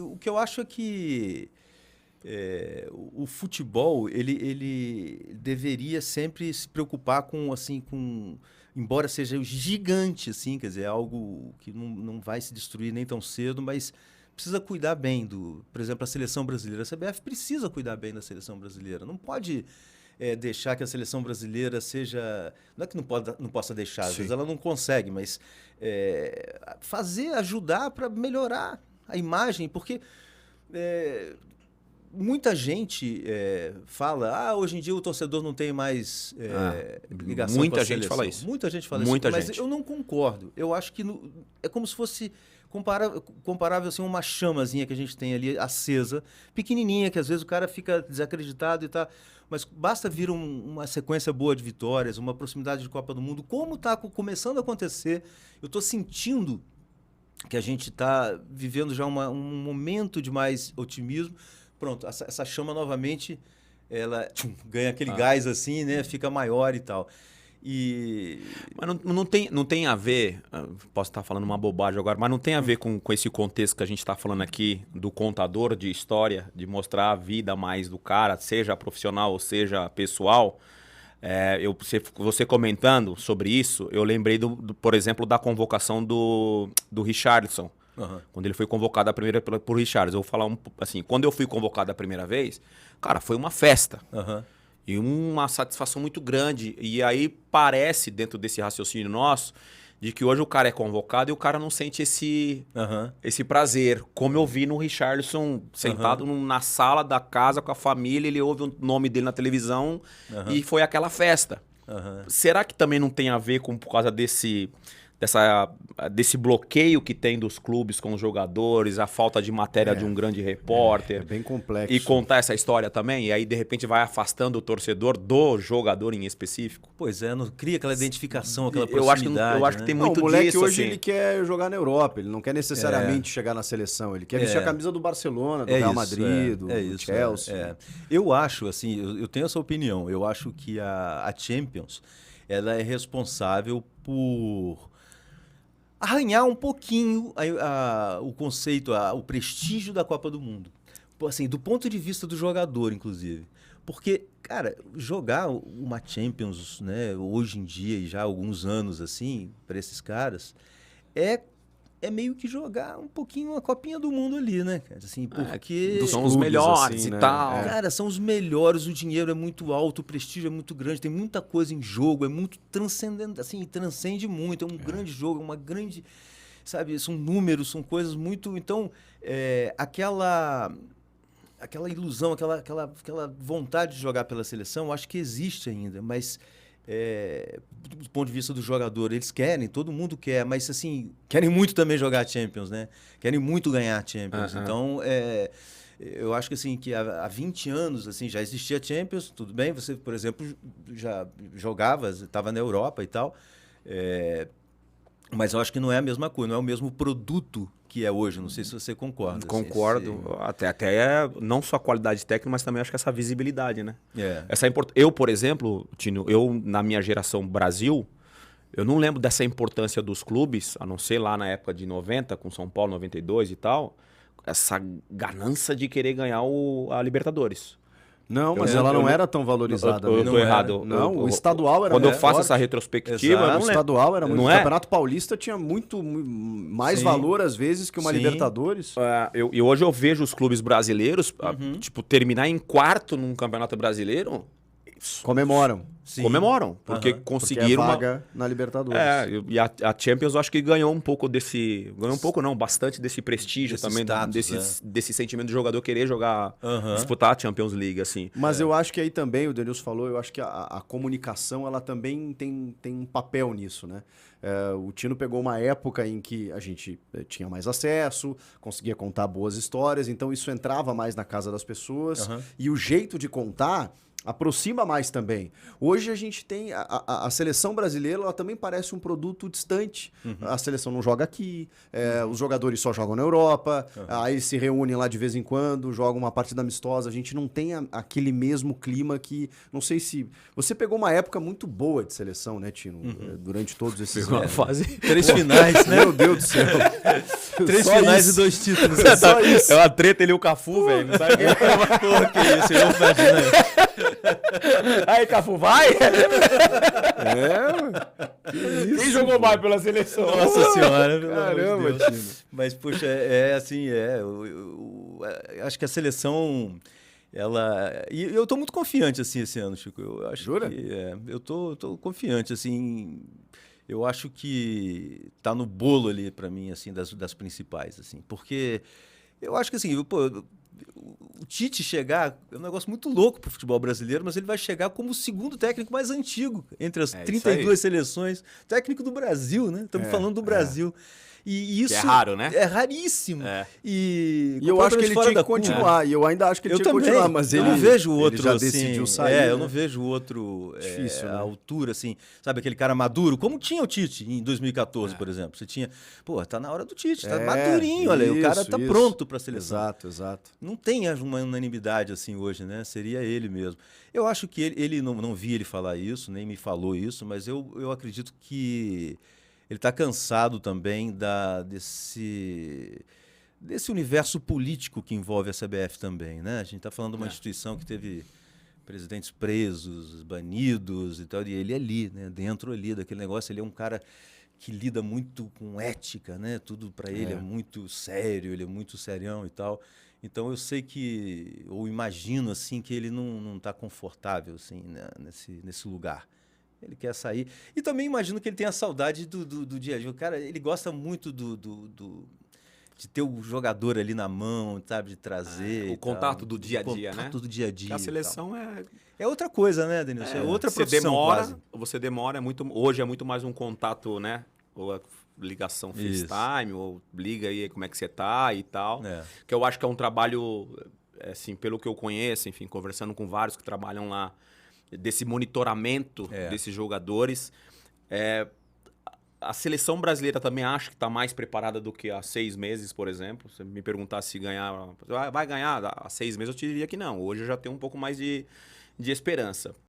O que eu acho é que o futebol ele deveria sempre se preocupar com assim embora seja gigante assim, quer dizer, algo que não vai se destruir nem tão cedo, mas precisa cuidar bem por exemplo, a seleção brasileira. A CBF precisa cuidar bem da seleção brasileira. Não pode deixar que a seleção brasileira seja, não é que não possa deixar, às vezes ela não consegue, mas ajudar para melhorar a imagem, porque muita gente fala, hoje em dia o torcedor não tem mais ligação com a seleção. Muita gente fala isso. Muita gente fala isso, mas eu não concordo. Eu acho que é como se fosse comparável assim, uma chamazinha que a gente tem ali acesa, pequenininha, que às vezes o cara fica desacreditado e tá, mas basta vir uma sequência boa de vitórias, uma proximidade de Copa do Mundo, como está começando a acontecer. Eu estou sentindo que a gente está vivendo já um momento de mais otimismo. Pronto, essa chama novamente, ela ganha aquele gás assim, né? Fica maior e tal. Mas não tem a ver, posso estar falando uma bobagem agora, mas não tem a ver com esse contexto que a gente está falando aqui, do contador de história, de mostrar a vida mais do cara, seja profissional ou seja pessoal. Você comentando sobre isso, eu lembrei, por exemplo, da convocação do Richarlison. Quando ele foi convocado por Richarlison. Eu vou falar assim, quando eu fui convocado a primeira vez, cara, foi uma festa. E uma satisfação muito grande. E aí parece, dentro desse raciocínio nosso, de que hoje o cara é convocado e o cara não sente esse prazer. Como eu vi no Richarlison, sentado na sala da casa com a família, ele ouve o nome dele na televisão e foi aquela festa. Será que também não tem a ver por causa desse bloqueio que tem dos clubes com os jogadores, a falta de matéria de um grande repórter? É bem complexo. E contar essa história também, e aí de repente vai afastando o torcedor do jogador em específico? Pois é, não cria aquela identificação, aquela proximidade. Eu acho que tem muito disso. O moleque hoje assim. Ele quer jogar na Europa, ele não quer necessariamente chegar na seleção, ele quer vestir a camisa do Barcelona, do Real Madrid, do Chelsea. Eu acho, assim, eu tenho essa opinião, eu acho que a Champions, ela é responsável por arranhar um pouquinho o conceito, o prestígio da Copa do Mundo. Assim, do ponto de vista do jogador, inclusive. Porque, cara, jogar uma Champions, né, hoje em dia e já há alguns anos, assim, para esses caras, é meio que jogar um pouquinho a Copinha do Mundo ali, né, cara? Assim, porque são os melhores assim, e tal. Cara, são os melhores, o dinheiro é muito alto, o prestígio é muito grande, tem muita coisa em jogo, é muito transcendente, assim, transcende muito, é um grande jogo, é uma grande, sabe, são números, são coisas muito... Então, aquela ilusão, aquela vontade de jogar pela seleção, eu acho que existe ainda, mas... do ponto de vista do jogador, eles querem, todo mundo quer, mas assim, querem muito também jogar Champions, né? Querem muito ganhar Champions. Então, eu acho que assim, que há 20 anos assim, já existia Champions, tudo bem, você, por exemplo, já jogava, estava na Europa e tal, mas eu acho que não é a mesma coisa, não é o mesmo produto que é hoje. Não sei se você concorda. Concordo. Até não só a qualidade técnica, mas também acho que essa visibilidade, né? Eu, por exemplo, Tino, na minha geração Brasil, eu não lembro dessa importância dos clubes, a não ser lá na época de 90, com São Paulo, 92 e tal, essa ganância de querer ganhar a Libertadores. Não, mas ela não era tão valorizada. Eu tô errado. Não, o estadual era quando muito eu faço forte. essa retrospectiva, eu não o estadual era muito... Não O é? Campeonato Paulista tinha muito mais valor, às vezes, que uma Libertadores. E hoje eu vejo os clubes brasileiros, tipo, terminar em quarto num Campeonato Brasileiro... Comemoram. Comemoram, porque conseguiram porque é vaga na Libertadores. E a Champions eu acho que ganhou um pouco desse... Ganhou um pouco não, bastante desse prestígio também, status, desse sentimento do jogador querer jogar, disputar a Champions League, assim. Mas eu acho que aí também, o Denilson falou, eu acho que a comunicação, ela também tem um papel nisso, né? O Tino pegou uma época em que a gente tinha mais acesso, conseguia contar boas histórias, então isso entrava mais na casa das pessoas, e o jeito de contar... aproxima mais também. Hoje a gente tem a seleção brasileira, ela também parece um produto distante. A seleção não joga aqui, os jogadores só jogam na Europa, aí se reúnem lá de vez em quando, jogam uma partida amistosa. A gente não tem aquele mesmo clima que... Não sei se... Você pegou uma época muito boa de seleção, né, Tino? Durante todos esses Pegou uma anos. fase... 3 finais, né? Meu Deus do céu. 3 Só finais isso. e 2 títulos. Só isso. É uma treta ele e o Cafu, velho. Não sabe Porra, que isso, eu não imagino aí. Aí, Cafu, vai! Quem jogou mais pela seleção? Nossa senhora, pelo Caramba, amor de Deus. Tino. Mas, puxa, assim, eu acho que a seleção, ela... E eu tô muito confiante, assim, esse ano, Chico. Eu acho Jura? que, eu tô confiante, assim... Eu acho que tá no bolo ali, pra mim, assim, das principais, assim. Porque eu acho que, assim, o Tite chegar é um negócio muito louco pro futebol brasileiro, mas ele vai chegar como o segundo técnico mais antigo entre as isso 32 aí. seleções. Técnico do Brasil, né? Estamos falando do Brasil. E isso é raro, né? É raríssimo. É. E eu acho que ele tinha que continuar. E eu ainda acho que ele Eu tinha que também. continuar, mas eu ele não vejo ele outro já assim. decidiu sair. Eu né? não vejo outro Difícil, né? à altura, assim. Sabe, aquele cara maduro, como tinha o Tite em 2014, por exemplo. Você tinha, tá na hora do Tite, tá madurinho, olha, o cara tá pronto pra seleção. Exato. Não tem uma unanimidade assim hoje, né? Seria ele mesmo. Eu acho que ele não vi ele falar isso, nem me falou isso, mas eu acredito que ele está cansado também desse universo político que envolve a CBF também, né? A gente está falando de uma instituição que teve presidentes presos, banidos e tal, e ele ali, né? Dentro ali daquele negócio, ele é um cara que lida muito com ética, né? Tudo para ele é muito sério, ele é muito serião e tal. Então eu sei que, ou imagino assim, que ele não está confortável assim, né? nesse lugar. Ele quer sair. E também imagino que ele tenha saudade do dia a dia. O cara, ele gosta muito de ter o jogador ali na mão, sabe? De trazer. O contato do dia a dia, o né? contato do dia a dia. A seleção é outra coisa, né, Denilson? É outra profissão quase. Você demora muito. Hoje é muito mais um contato, né? Ou a ligação FaceTime, ou liga aí como é que você tá e tal. Que eu acho que é um trabalho, assim, pelo que eu conheço, enfim, conversando com vários que trabalham lá, desse monitoramento desses jogadores. A seleção brasileira também acho que está mais preparada do que há 6 meses, por exemplo. Se me perguntar se ganhar, vai ganhar há 6 meses, eu te diria que não. Hoje eu já tenho um pouco mais de esperança.